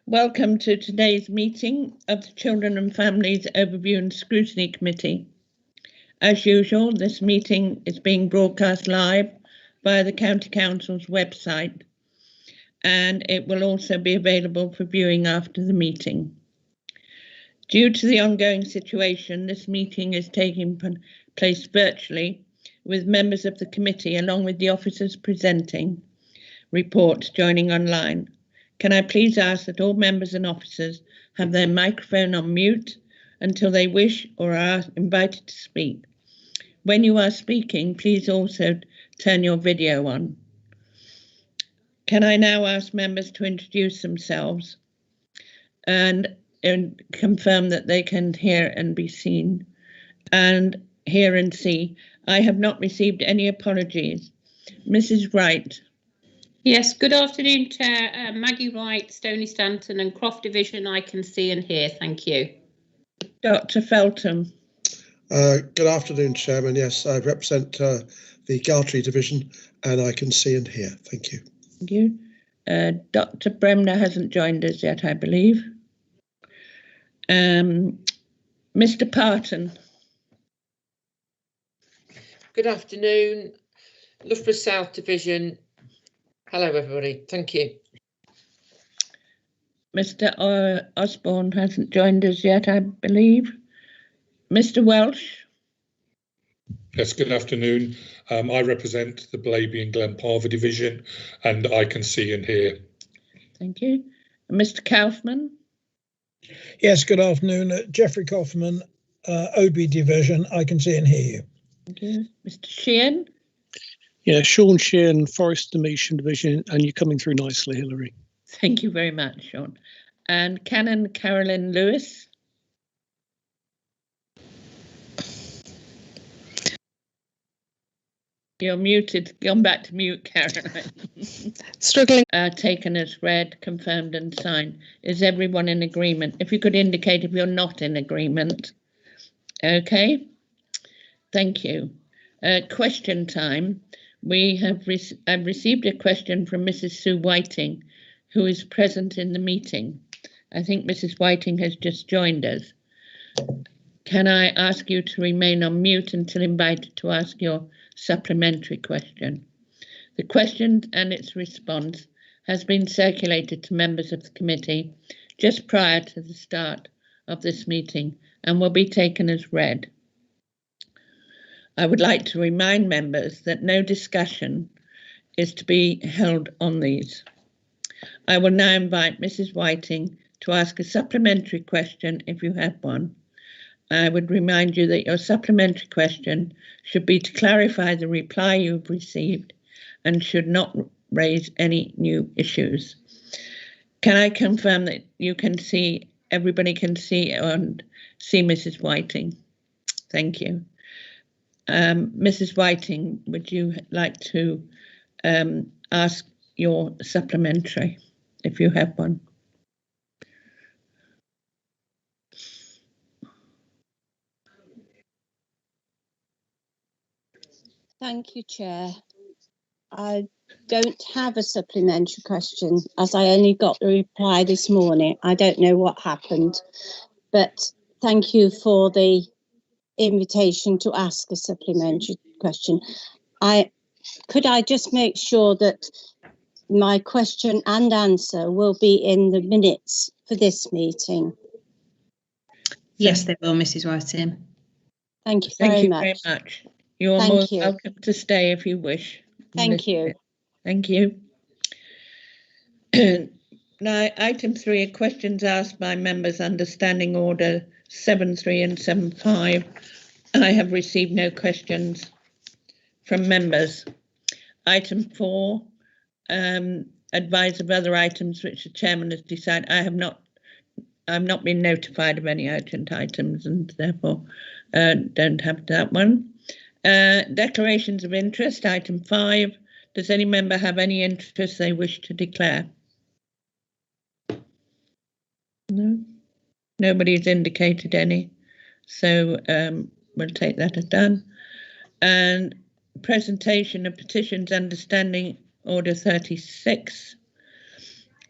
Welcome to today's meeting of the Children and Families Overview and Scrutiny Committee. As usual, this meeting is being broadcast live via the County Council's website, and it will also be available for viewing after the meeting. Due to the ongoing situation, this meeting is taking place virtually, with members of the committee along with the officers presenting reports joining online. Can I please ask that all members and officers have their microphone on mute until they wish or are invited to speak. When you are speaking, please also turn your video on. Can I now ask members to introduce themselves and confirm that they can hear and be seen and hear and see? I have not received any apologies. Mrs. Wright. Yes, good afternoon, Chair. Maggie Wright, Stoney Stanton and Croft Division, I can see and hear. Thank you. Dr. Feltham. Good afternoon, Chairman. Yes, I represent the Gartree Division and I can see and hear. Thank you. Thank you. Dr. Bremner hasn't joined us yet, I believe. Mr. Parton. Good afternoon, Loughborough South Division. Hello, everybody. Thank you. Mr. Osborne hasn't joined us yet, I believe. Mr. Welsh. Yes, good afternoon. I represent the Blaby and Glenparva Division and I can see and hear. Thank you. Mr. Kaufman. Yes, good afternoon. Geoffrey Kaufman, OB Division. I can see and hear you. Thank you. Mr. Sheehan. Yeah, Sean Sheehan, Forest Dimension Division, and you're coming through nicely, Hilary. Thank you very much, Sean. And Canon Carolyn Lewis. You're muted. Gone back to mute, Caroline. Struggling. Taken as read, confirmed and signed. Is everyone in agreement? If you could indicate if you're not in agreement. Okay. Thank you. Question time. We have received a question from Mrs. Sue Whiting, who is present in the meeting. I think Mrs. Whiting has just joined us. Can I ask you to remain on mute until invited to ask your supplementary question? The question and its response has been circulated to members of the committee just prior to the start of this meeting and will be taken as read. I would like to remind members that no discussion is to be held on these. I will now invite Mrs. Whiting to ask a supplementary question if you have one. I would remind you that your supplementary question should be to clarify the reply you've received and should not raise any new issues. Can I confirm that you can see, everybody can see and see Mrs. Whiting? Thank you. Mrs. Whiting, would you like to ask your supplementary, if you have one? Thank you, Chair. I don't have a supplementary question as I only got the reply this morning. I don't know what happened, but thank you for the invitation to ask a supplementary question. Could I just make sure that my question and answer will be in the minutes for this meeting? Yes, they will, Mrs. Whiting. Thank you very much. Thank you very much. You're more welcome to stay if you wish. Thank you. Thank you. Now, item 3 are questions asked by members under Standing Order 7.3 and 7.5. I have received no questions from members. Item 4, advise of other items which the chairman has decided. I've not been notified of any urgent items and therefore don't have that one. Declarations of interest, item 5. Does any member have any interest they wish to declare? No, nobody's indicated any. So we'll take that as done. And presentation of petitions under Standing Order 36.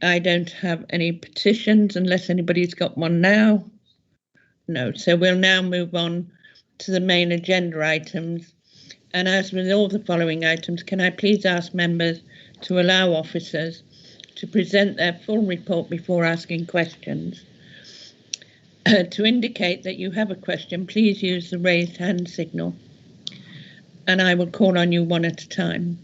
I don't have any petitions unless anybody's got one now. No, so we'll now move on to the main agenda items. And as with all the following items, can I please ask members to allow officers to present their full report before asking questions? To indicate that you have a question, please use the raised hand signal, and I will call on you one at a time.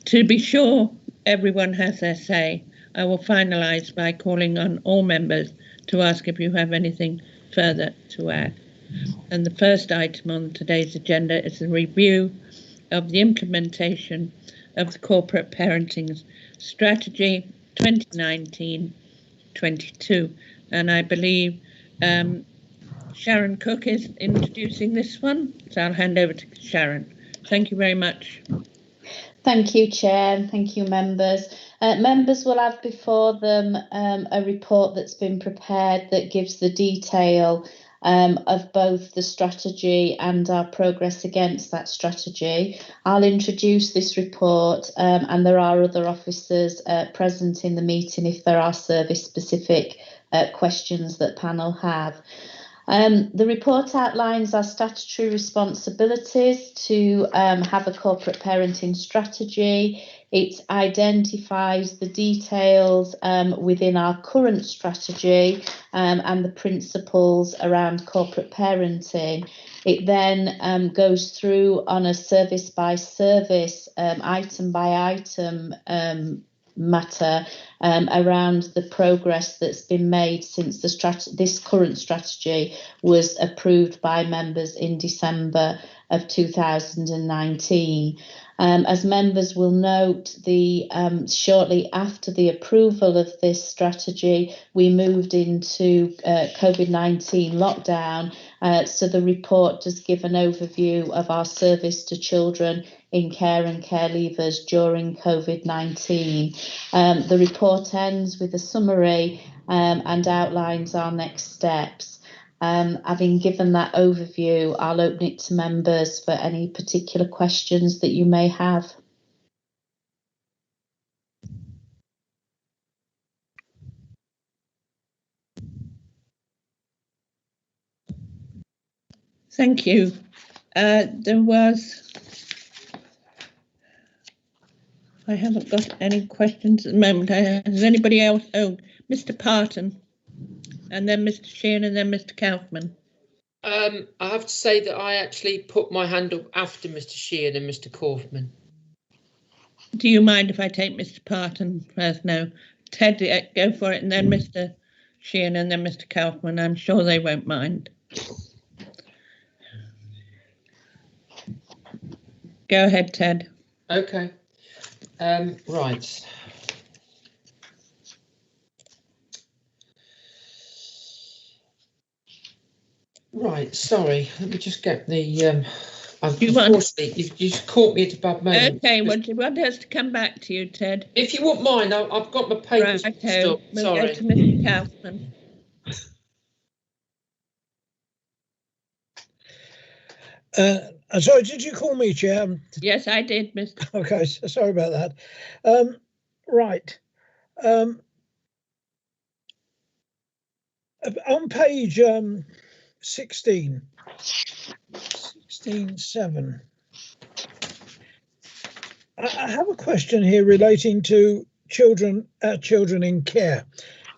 To be sure everyone has their say, I will finalise by calling on all members to ask if you have anything further to add. And the first item on today's agenda is the review of the implementation of the Corporate Parenting Strategy 2019-22. And I believe Sharon Cook is introducing this one, so I'll hand over to Sharon. Thank you very much. Thank you, Chair, and thank you, members. Members will have before them a report that's been prepared that gives the detail of both the strategy and our progress against that strategy. I'll introduce this report, and there are other officers present in the meeting if there are service-specific questions that panel have. The report outlines our statutory responsibilities to have a corporate parenting strategy. It identifies the details within our current strategy and the principles around corporate parenting. It then goes through on a service by service, item by item matter around the progress that's been made since this current strategy was approved by members in December of 2019. As members will note, shortly after the approval of this strategy, we moved into COVID-19 lockdown. So the report does give an overview of our service to children in care and care leavers during COVID-19. The report ends with a summary and outlines our next steps. Having given that overview, I'll open it to members for any particular questions that you may have. Thank you. I haven't got any questions at the moment. Has anybody else? Oh, Mr. Parton, and then Mr. Sheehan, and then Mr. Kaufman. I have to say that I actually put my hand up after Mr. Sheehan and Mr. Kaufman. Do you mind if I take Mr. Parton first? No. Ted, go for it, and then Mr. Sheehan, and then Mr. Kaufman. I'm sure they won't mind. Go ahead, Ted. Okay. Right. Right, sorry, let me just get the unfortunately you've just caught me at a bad moment. Okay, what has to come back to you, Ted? If you wouldn't mind, I've got my papers right, up. We'll sorry. go to Mr. Kaufman. Sorry, did you call me, Chair? Yes, I did, Mr. Okay, sorry about that. Right. On page 16.7, I have a question here relating to children in care.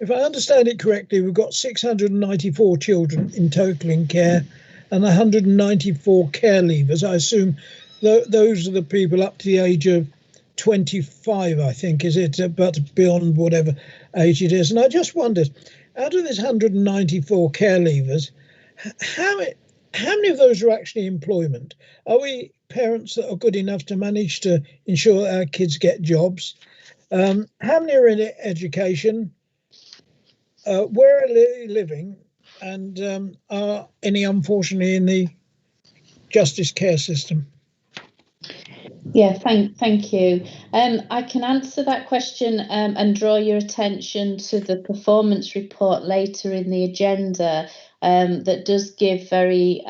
If I understand it correctly, we've got 694 children in total in care and 194 care leavers. I assume those are the people up to the age of 25, I think, is it? But beyond whatever age it is. And I just wondered, out of this 194 care leavers, how many of those are actually employment? Are we parents that are good enough to manage to ensure that our kids get jobs? How many are in education? Where are they living? And are any, unfortunately, in the justice care system? Yeah, thank you. I can answer that question and draw your attention to the performance report later in the agenda that does give very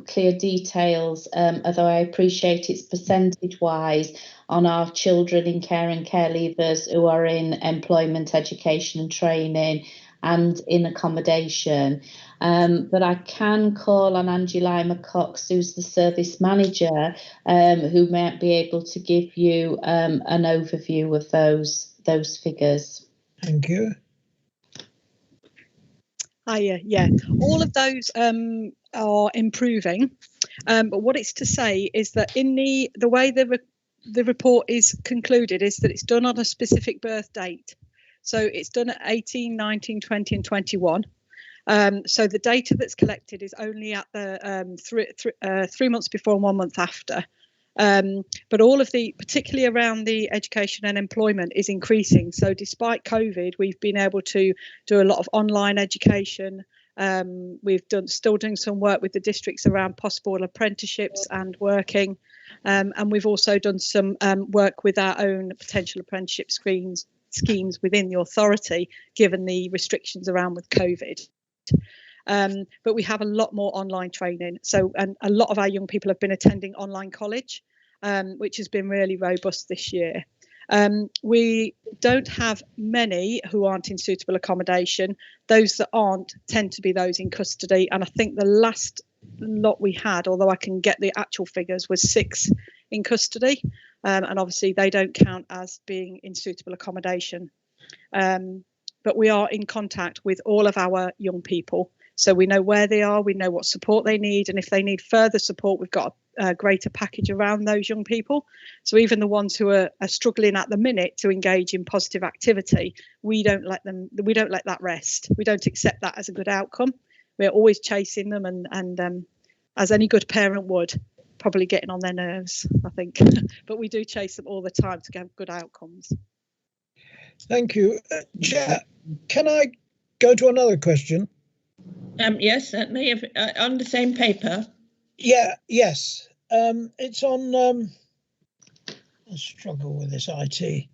clear details, although I appreciate it's percentage-wise on our children in care and care leavers who are in employment, education and training and in accommodation. But I can call on Angie Lima Cox, who's the service manager, who might be able to give you an overview of those figures. Thank you. Yeah, all of those are improving, but what it's to say is that in the way the report is concluded is that it's done on a specific birth date. So it's done at 18, 19, 20 and 21. So the data that's collected is only at the 3 months before and 1 month after. But all of the, particularly around the education and employment, is increasing. So despite COVID, we've been able to do a lot of online education. We've still doing some work with the districts around possible apprenticeships and working. And we've also done some work with our own potential apprenticeship schemes within the authority, given the restrictions around with COVID. But we have a lot more online training. So, and a lot of our young people have been attending online college, which has been really robust this year. We don't have many who aren't in suitable accommodation. Those that aren't tend to be those in custody. And I think the last lot we had, although I can get the actual figures, was 6 in custody. And obviously they don't count as being in suitable accommodation. But we are in contact with all of our young people. So we know where they are, we know what support they need, and if they need further support, we've got a greater package around those young people. So even the ones who are struggling at the minute to engage in positive activity, we don't let that rest. We don't accept that as a good outcome. We're always chasing them, and as any good parent would, probably getting on their nerves, I think. But we do chase them all the time to get good outcomes. Thank you. Chair, can I go to another question? Yes, certainly. If, on the same paper. Yeah, yes. It's on, I struggle with this IT.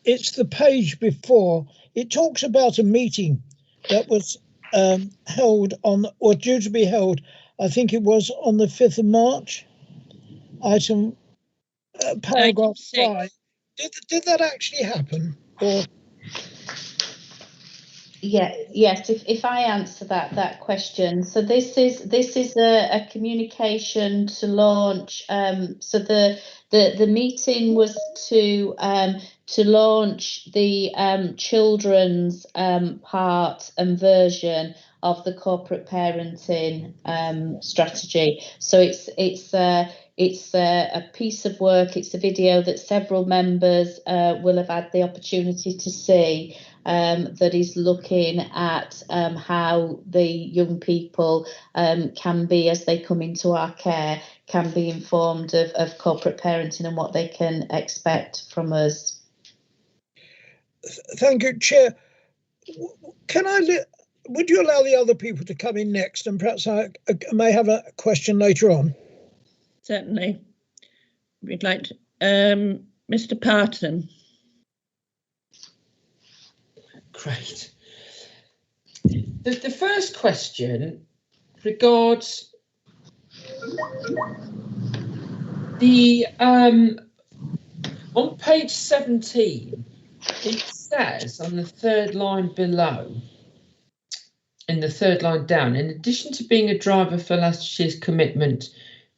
It's the page before. It talks about a meeting that was held on, or due to be held, I think it was on the 5th of March. Item, paragraph 5. Did that actually happen? Or? Yeah, yes, if I answer that question. So this is a communication to launch. So the meeting was to launch the children's part and version of the corporate parenting strategy. So it's a piece of work. It's a video that several members will have had the opportunity to see. That is looking at how the young people can be, as they come into our care, can be informed of corporate parenting and what they can expect from us. Thank you, Chair. Would you allow the other people to come in next, and perhaps I may have a question later on? Certainly. We'd like to, Mr. Parton. Great. The first question regards the on page 17. It says on the 3rd line below, in the 3rd line down, in addition to being a driver for Leicester's commitment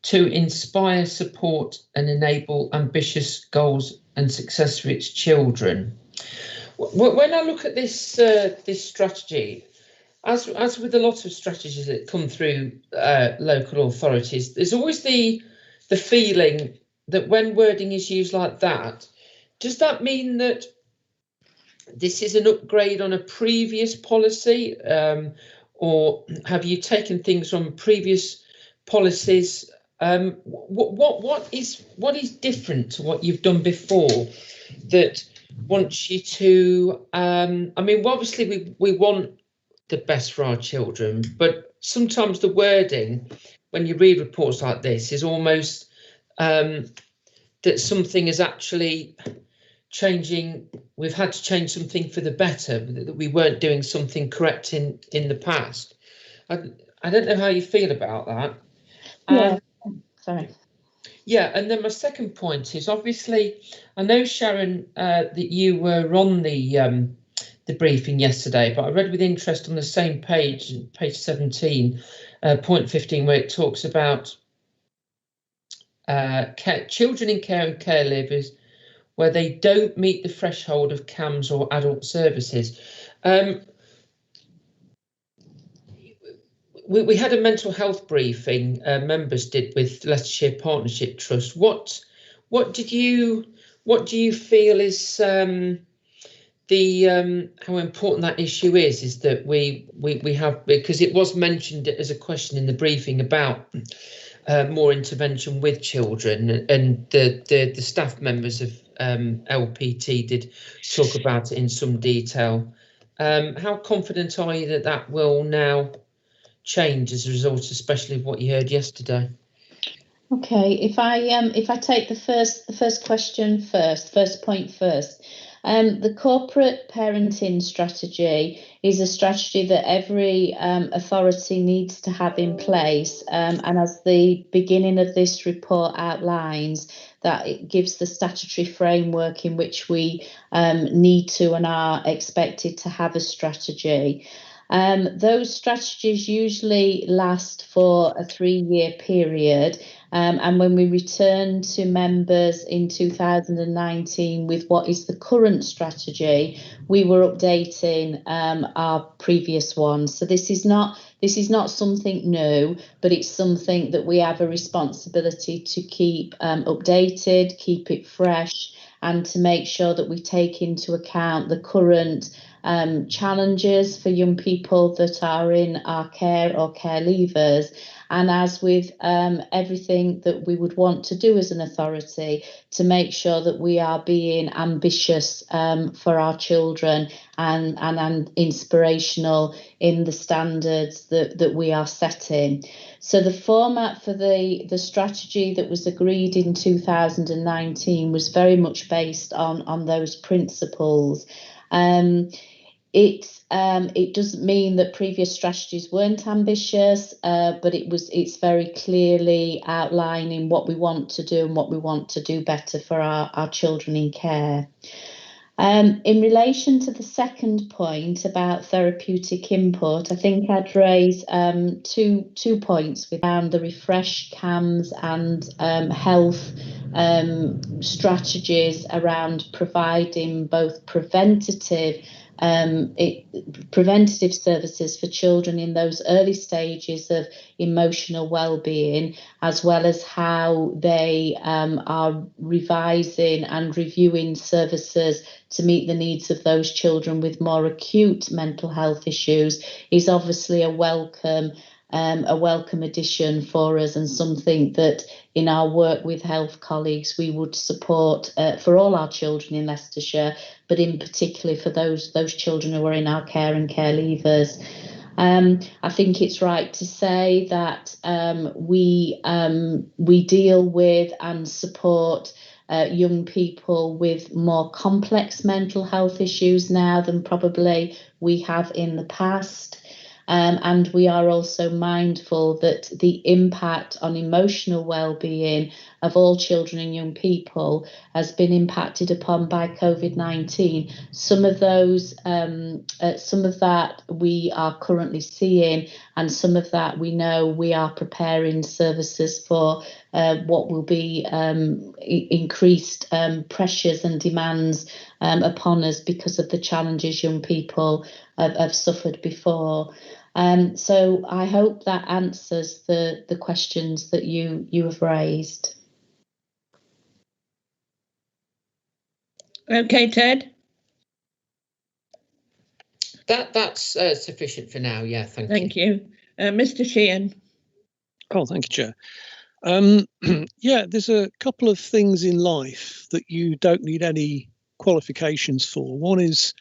to inspire, support and enable ambitious goals and success for its children. When I look at this this strategy, as with a lot of strategies that come through local authorities, there's always the feeling that when wording is used like that, does that mean that this is an upgrade on a previous policy, or have you taken things from previous policies? What is different to what you've done before that wants you to? I mean, obviously we want the best for our children, but sometimes the wording, when you read reports like this, is almost that something is actually changing. We've had to change something for the better, that we weren't doing something correct in the past. I don't know how you feel about that. Yeah, sorry. Yeah, and then my second point is, obviously, I know, Sharon, that you were on the briefing yesterday, but I read with interest on the same page, page 17, point 15, where it talks about children in care and care leavers where they don't meet the threshold of CAMS or adult services. We had a mental health briefing, members did, with Leicestershire Partnership Trust. What do you feel is how important that issue is that we have, because it was mentioned as a question in the briefing about more intervention with children, and the staff members of LPT did talk about it in some detail. How confident are you that that will now change as a result, especially of what you heard yesterday? Okay, if I take the first question first point first. The corporate parenting strategy is a strategy that every authority needs to have in place, and as the beginning of this report outlines, that it gives the statutory framework in which we need to and are expected to have a strategy. Those strategies usually last for a 3-year period. And when we returned to members in 2019 with what is the current strategy, we were updating our previous one. So this is not something new, but it's something that we have a responsibility to keep updated, keep it fresh, and to make sure that we take into account the current challenges for young people that are in our care or care leavers. And as with everything that we would want to do as an authority, to make sure that we are being ambitious for our children and inspirational in the standards that we are setting. So the format for the strategy that was agreed in 2019 was very much based on those principles. It doesn't mean that previous strategies weren't ambitious, but it's very clearly outlining what we want to do and what we want to do better for our children in care. In relation to the second point about therapeutic input, I think I'd raise two points around the refresh CAMS and health strategies around providing both preventative services for children in those early stages of emotional well-being, as well as how they are revising and reviewing services to meet the needs of those children with more acute mental health issues, is obviously a welcome addition for us, and something that in our work with health colleagues we would support for all our children in Leicestershire, but in particular for those children who are in our care and care leavers. I think it's right to say that we deal with and support young people with more complex mental health issues now than probably we have in the past. And we are also mindful that the impact on emotional well-being of all children and young people has been impacted upon by COVID-19. Some of that we are currently seeing, and some of that we know we are preparing services for what will be increased pressures and demands upon us because of the challenges young people have suffered before. So I hope that answers the questions that you have raised. Okay, Ted. That's sufficient for now. Yeah, thank you. Mr. Sheehan. Oh, thank you, Chair. Yeah, there's a couple of things in life that you don't need any qualifications for. One is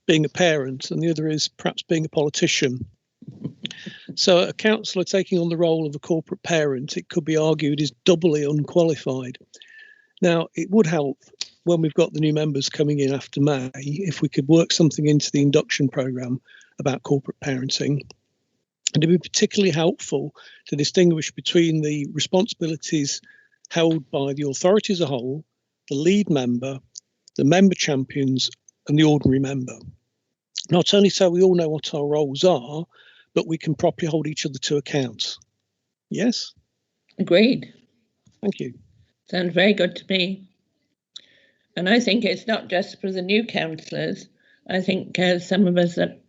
being a parent, and the other is perhaps being a politician. So a councillor taking on the role of a corporate parent, it could be argued, is doubly unqualified. Now, it would help when we've got the new members coming in after May if we could work something into the induction programme about corporate parenting. And it'd be particularly helpful to distinguish between the responsibilities held by the authority as a whole, the lead member, the member champions, and the ordinary member. Not only so we all know what our roles are, but we can properly hold each other to account. Yes? Agreed. Thank you. Sounds very good to me. And I think it's not just for the new councillors. I think some of us that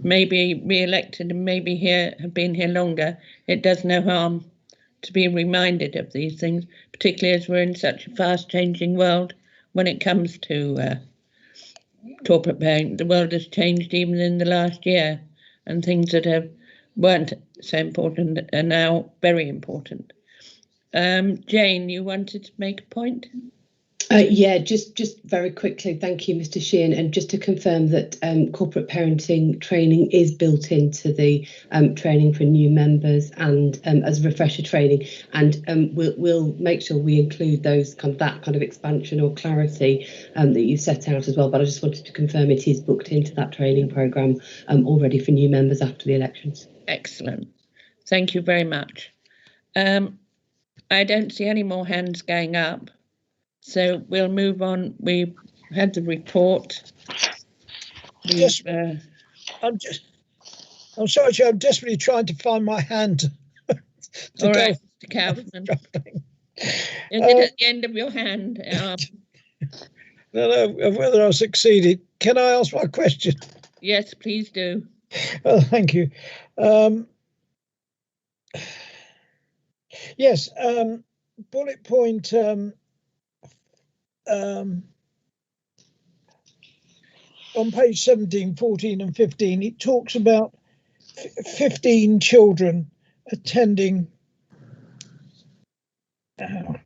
may be re-elected and maybe have been here longer, it does no harm to be reminded of these things, particularly as we're in such a fast-changing world when it comes to corporate paying. The world has changed even in the last year, and things that weren't so important are now very important. Jane, you wanted to make a point? Yeah, just very quickly, thank you, Mr. Sheehan, and just to confirm that corporate parenting training is built into the training for new members and as refresher training, and we'll make sure we include those that kind of expansion or clarity that you set out as well. But I just wanted to confirm it is booked into that training programme already for new members after the elections. Excellent, thank you very much. I don't see any more hands going up. So we'll move on. We've had the report. I'm sorry, Chair, I'm desperately trying to find my hand. All right, Mr. Kaufman. Is it at the end of your hand? No, whether I've succeeded. Can I ask my question? Yes, please do. Oh, thank you. Yes, bullet point on page 17, 14 and 15, it talks about 15 children attending the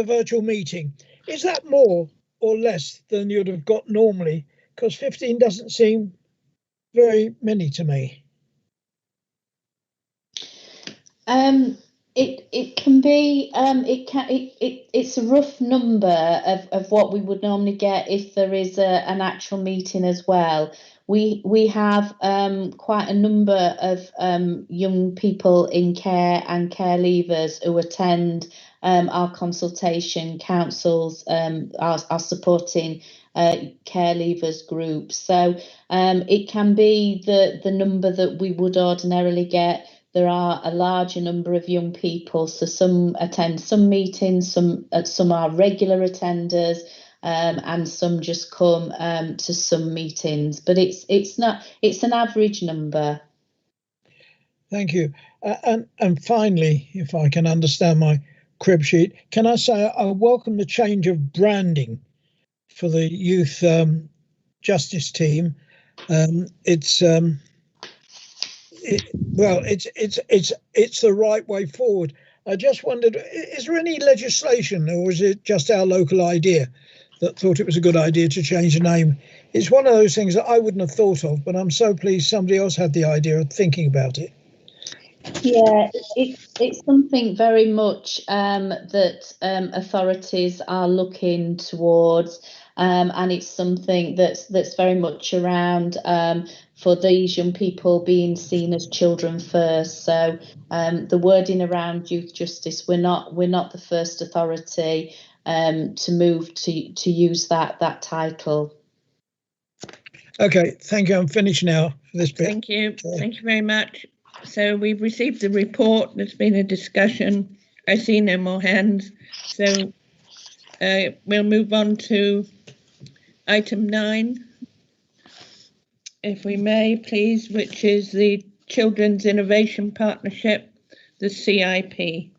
virtual meeting. Is that more or less than you'd have got normally? Because 15 doesn't seem very many to me. It can be it's a rough number of what we would normally get if there is an actual meeting as well. We have quite a number of young people in care and care leavers who attend our consultation councils, our supporting care leavers groups. So it can be the number that we would ordinarily get. There are a larger number of young people, so some attend some meetings, some are regular attenders, and some just come to some meetings. But it's an average number. Thank you. And finally, if I can understand my crib sheet, can I say I welcome the change of branding for the youth justice team. It's the right way forward. I just wondered, is there any legislation, or is it just our local idea that thought it was a good idea to change the name? It's one of those things that I wouldn't have thought of, but I'm so pleased somebody else had the idea of thinking about it. Yeah, it's something very much that authorities are looking towards, and it's something that's very much around for these young people being seen as children first. So the wording around youth justice, we're not the first authority to move to use that title. Okay, thank you. I'm finished now for this bit. Thank you. Thank you very much. So we've received the report. There's been a discussion. I see no more hands. So we'll move on to item 9, if we may, please, which is the Children's Innovation Partnership, the CIP.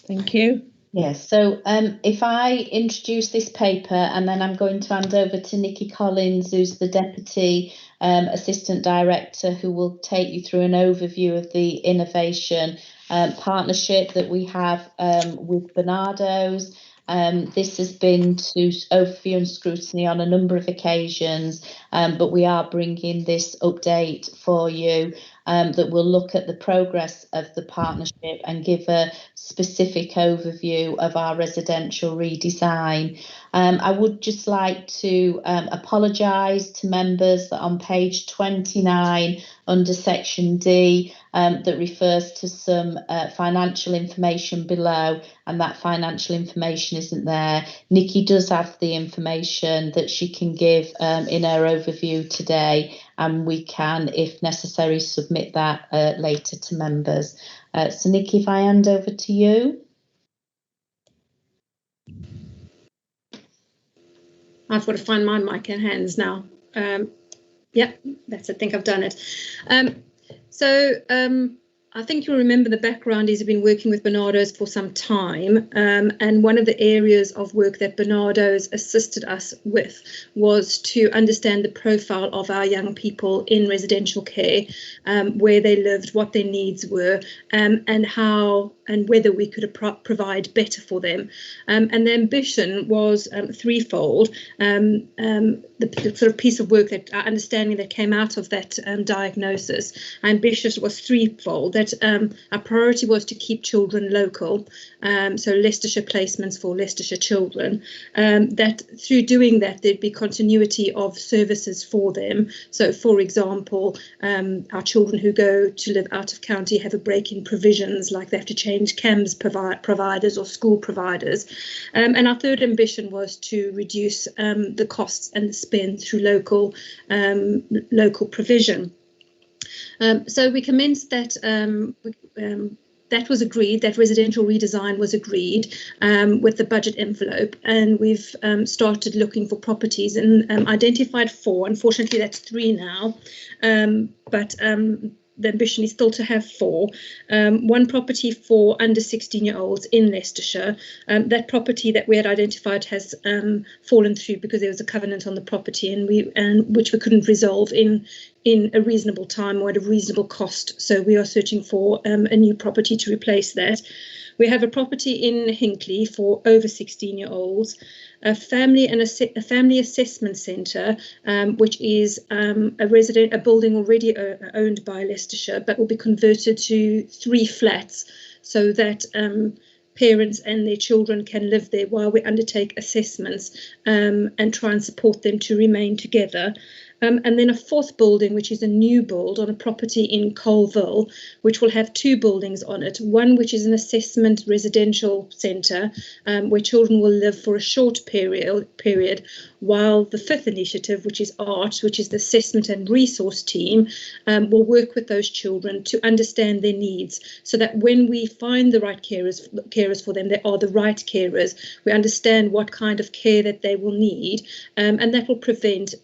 Thank you. Yes, so if I introduce this paper, and then I'm going to hand over to Nikki Collins, who's the Deputy Assistant Director, who will take you through an overview of the innovation partnership that we have with Barnardo's. This has been to overview and scrutiny on a number of occasions, but we are bringing this update for you. that will look at the progress of the partnership and give a specific overview of our residential redesign. I would just like to apologise to members that on page 29 under section D that refers to some financial information below, and that financial information isn't there. Nikki does have the information that she can give in her overview today, and we can, if necessary, submit that later to members. So Nikki, if I hand over to you. I've got to find my mic and hands now. Yeah, that's it. I think I've done it. I think you'll remember the background is I've been working with Bernardo's for some time, and one of the areas of work that Bernardo's assisted us with was to understand the profile of our young people in residential care, where they lived, what their needs were, and how and whether we could provide better for them. And the ambition was threefold. The sort of piece of work that our understanding that came out of that diagnosis, ambitious, was threefold. That our priority was to keep children local, so Leicestershire placements for Leicestershire children. That through doing that, there'd be continuity of services for them. So, for example, our children who go to live out of county have a break in provisions, like they have to change CAMS providers or school providers. And our third ambition was to reduce the costs and the spend through local provision. So we commenced that. That was agreed, that residential redesign was agreed with the budget envelope, and we've started looking for properties and identified 4. Unfortunately, that's 3 now, but the ambition is still to have 4. 1 property for under 16-year-olds in Leicestershire. That property that we had identified has fallen through because there was a covenant on the property, and which we couldn't resolve in a reasonable time or at a reasonable cost. So we are searching for a new property to replace that. We have a property in Hinckley for over 16-year-olds, a family assessment centre, which is a building already owned by Leicestershire, but will be converted to 3 flats so that parents and their children can live there while we undertake assessments and try and support them to remain together. And then a 4th building, which is a new build on a property in Colville, which will have 2 buildings on it. One, which is an assessment residential centre, where children will live for a short period, while the 5th initiative, which is ART, which is the assessment and resource team, will work with those children to understand their needs, so that when we find the right carers for them, they are the right carers. We understand what kind of care that they will need, and that will prevent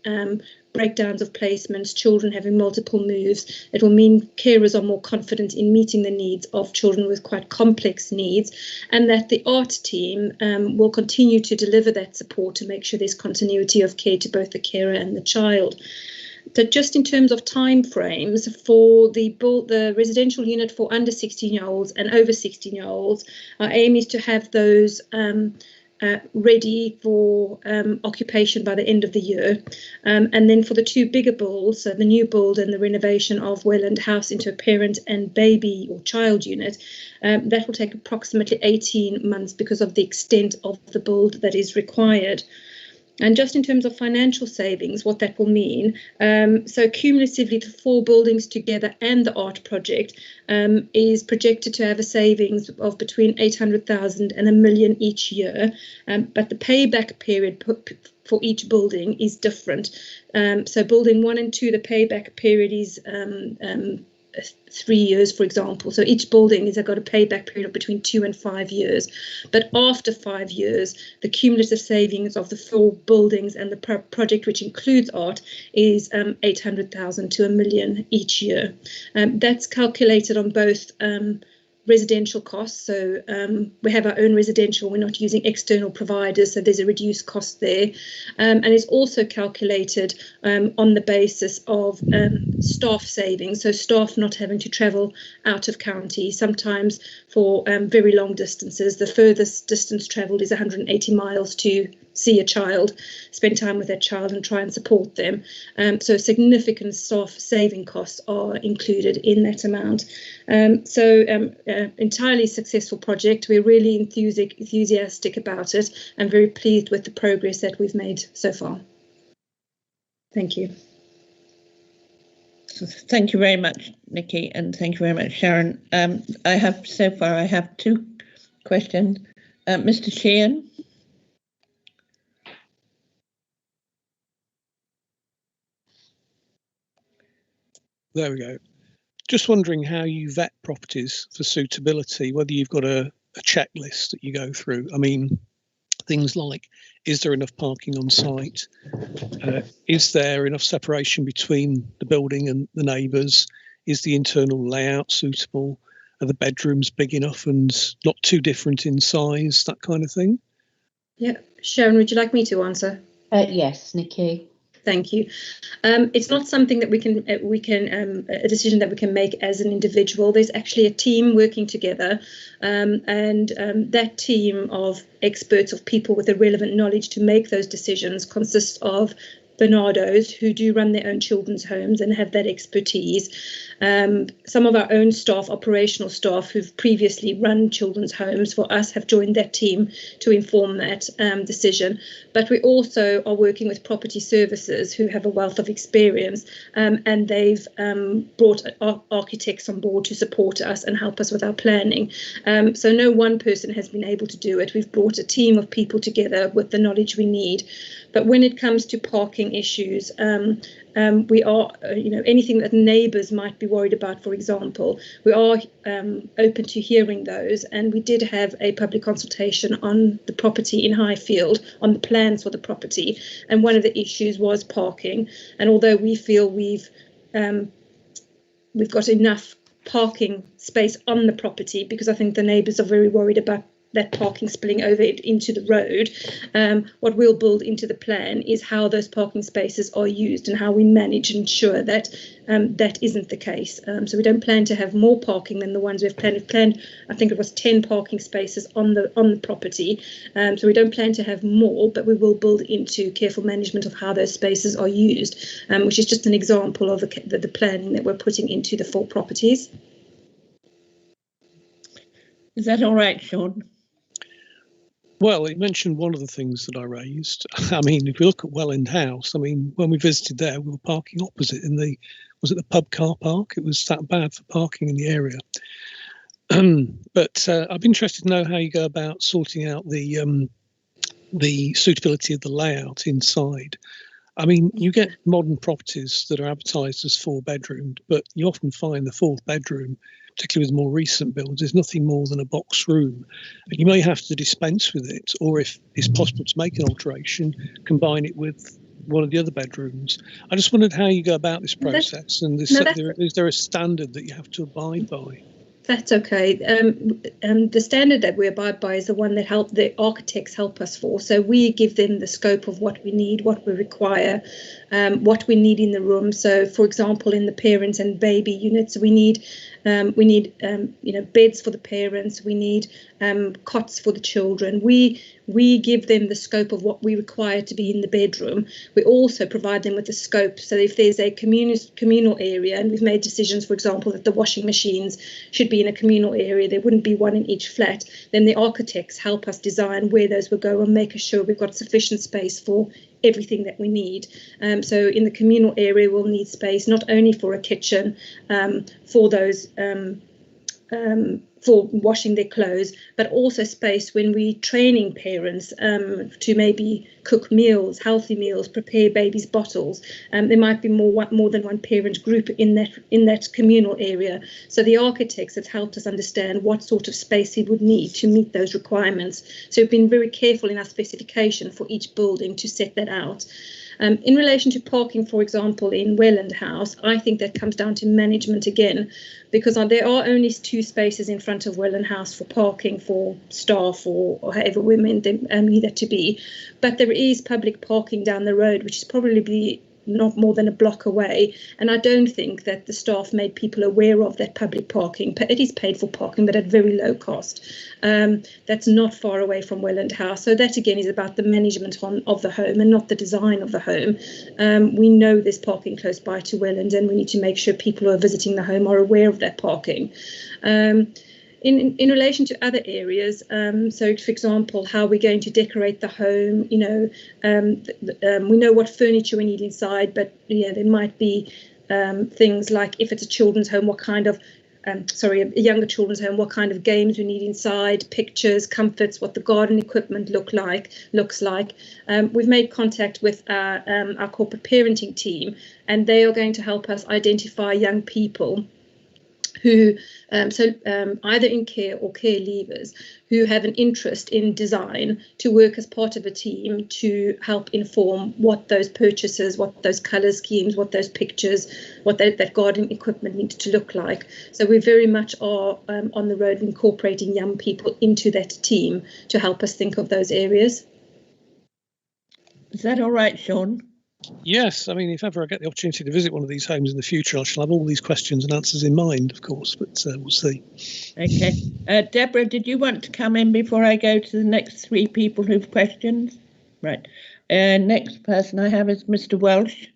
breakdowns of placements, children having multiple moves. It will mean carers are more confident in meeting the needs of children with quite complex needs, and that the ART team will continue to deliver that support to make sure there's continuity of care to both the carer and the child. So just in terms of timeframes for the residential unit for under 16-year-olds and over 16-year-olds, our aim is to have those ready for occupation by the end of the year. And then for the 2 bigger builds, so the new build and the renovation of Welland House into a parent and baby or child unit, that will take approximately 18 months because of the extent of the build that is required. And just in terms of financial savings, what that will mean, so cumulatively the 4 buildings together and the ART project is projected to have a savings of between 800,000 and £1 million each year, but the payback period for each building is different. So building 1 and 2, the payback period is 3 years, for example. So each building has got a payback period of between 2 and 5 years. But after 5 years, the cumulative savings of the 4 buildings and the project, which includes ART, is 800,000 to £1 million each year. That's calculated on both residential costs. So we have our own residential, we're not using external providers, so there's a reduced cost there. And it's also calculated on the basis of staff savings, so staff not having to travel out of county, sometimes for very long distances. The furthest distance travelled is 180 miles to see a child, spend time with that child and try and support them. So significant staff saving costs are included in that amount. Entirely successful project. We're really enthusiastic about it and very pleased with the progress that we've made so far. Thank you. Thank you very much, Nikki, and thank you very much, Sharon. I have 2 questions. Mr. Sheehan. There we go. Just wondering how you vet properties for suitability, whether you've got a checklist that you go through. I mean, things like, is there enough parking on site? Is there enough separation between the building and the neighbours? Is the internal layout suitable? Are the bedrooms big enough and not too different in size? That kind of thing. Yeah, Sharon, would you like me to answer? Yes, Nikki. Thank you. It's not something that we can a decision that we can make as an individual. There's actually a team working together, and that team of experts, of people with the relevant knowledge to make those decisions, consists of Bernardos, who do run their own children's homes and have that expertise. Some of our own staff, operational staff, who've previously run children's homes for us, have joined that team to inform that decision. But we also are working with property services who have a wealth of experience, and they've brought architects on board to support us and help us with our planning. So no one person has been able to do it. We've brought a team of people together with the knowledge we need. But when it comes to parking issues, we are, anything that neighbours might be worried about, for example, we are open to hearing those. And we did have a public consultation on the property in Highfield, on the plans for the property. And one of the issues was parking. And although we feel we've got enough parking space on the property, because I think the neighbours are very worried about that parking spilling over into the road, what we'll build into the plan is how those parking spaces are used and how we manage and ensure that that isn't the case. So we don't plan to have more parking than the ones we've planned. We've planned, I think it was 10 parking spaces on the property. So we don't plan to have more, but we will build into careful management of how those spaces are used, which is just an example of the planning that we're putting into the 4 properties. Is that all right, Sean? Well, it mentioned one of the things that I raised. I mean, if we look at Welland House, I mean, when we visited there, we were parking opposite in the pub car park? It was that bad for parking in the area. But I'd be interested to know how you go about sorting out the suitability of the layout inside. I mean, you get modern properties that are advertised as 4 bedrooms, but you often find the 4th bedroom, particularly with more recent builds, is nothing more than a box room. And you may have to dispense with it, or if it's possible to make an alteration, combine it with one of the other bedrooms. I just wondered how you go about this process, and is there a standard that you have to abide by? That's okay. The standard that we abide by is the one that the architects help us for. So we give them the scope of what we need, what we require, what we need in the room. So, for example, in the parents and baby units, we need beds for the parents. We need cots for the children. We give them the scope of what we require to be in the bedroom. We also provide them with the scope. So if there's a communal area, and we've made decisions, for example, that the washing machines should be in a communal area, there wouldn't be one in each flat, then the architects help us design where those will go and make sure we've got sufficient space for everything that we need. So in the communal area, we'll need space not only for a kitchen, for those for washing their clothes, but also space when we training parents to maybe cook meals, healthy meals, prepare babies' bottles. There might be more than one parent group in that communal area. So the architects have helped us understand what sort of space he would need to meet those requirements. So we've been very careful in our specification for each building to set that out. In relation to parking, for example, in Welland House, I think that comes down to management again, because there are only 2 spaces in front of Welland House for parking for staff or however we need that to be. But there is public parking down the road, which is probably not more than a block away. And I don't think that the staff made people aware of that public parking. It is paid for parking, but at very low cost. That's not far away from Welland House. So that again is about the management of the home and not the design of the home. We know there's parking close by to Welland, and we need to make sure people who are visiting the home are aware of that parking. In relation to other areas, so for example, how we're going to decorate the home, you know, we know what furniture we need inside, but yeah, there might be things like if it's a children's home, what kind of a younger children's home, what kind of games we need inside, pictures, comforts, what the garden equipment looks like. We've made contact with our corporate parenting team, and they are going to help us identify young people who either in care or care leavers who have an interest in design, to work as part of a team to help inform what those purchases, what those colour schemes, what those pictures, what that garden equipment needs to look like. So we very much are on the road incorporating young people into that team to help us think of those areas. Is that all right, Sean? Yes, I mean, if ever I get the opportunity to visit one of these homes in the future, I shall have all these questions and answers in mind, of course, but we'll see. Okay. Deborah, did you want to come in before I go to the next three people who've questions? Right. Next person I have is Mr. Welsh.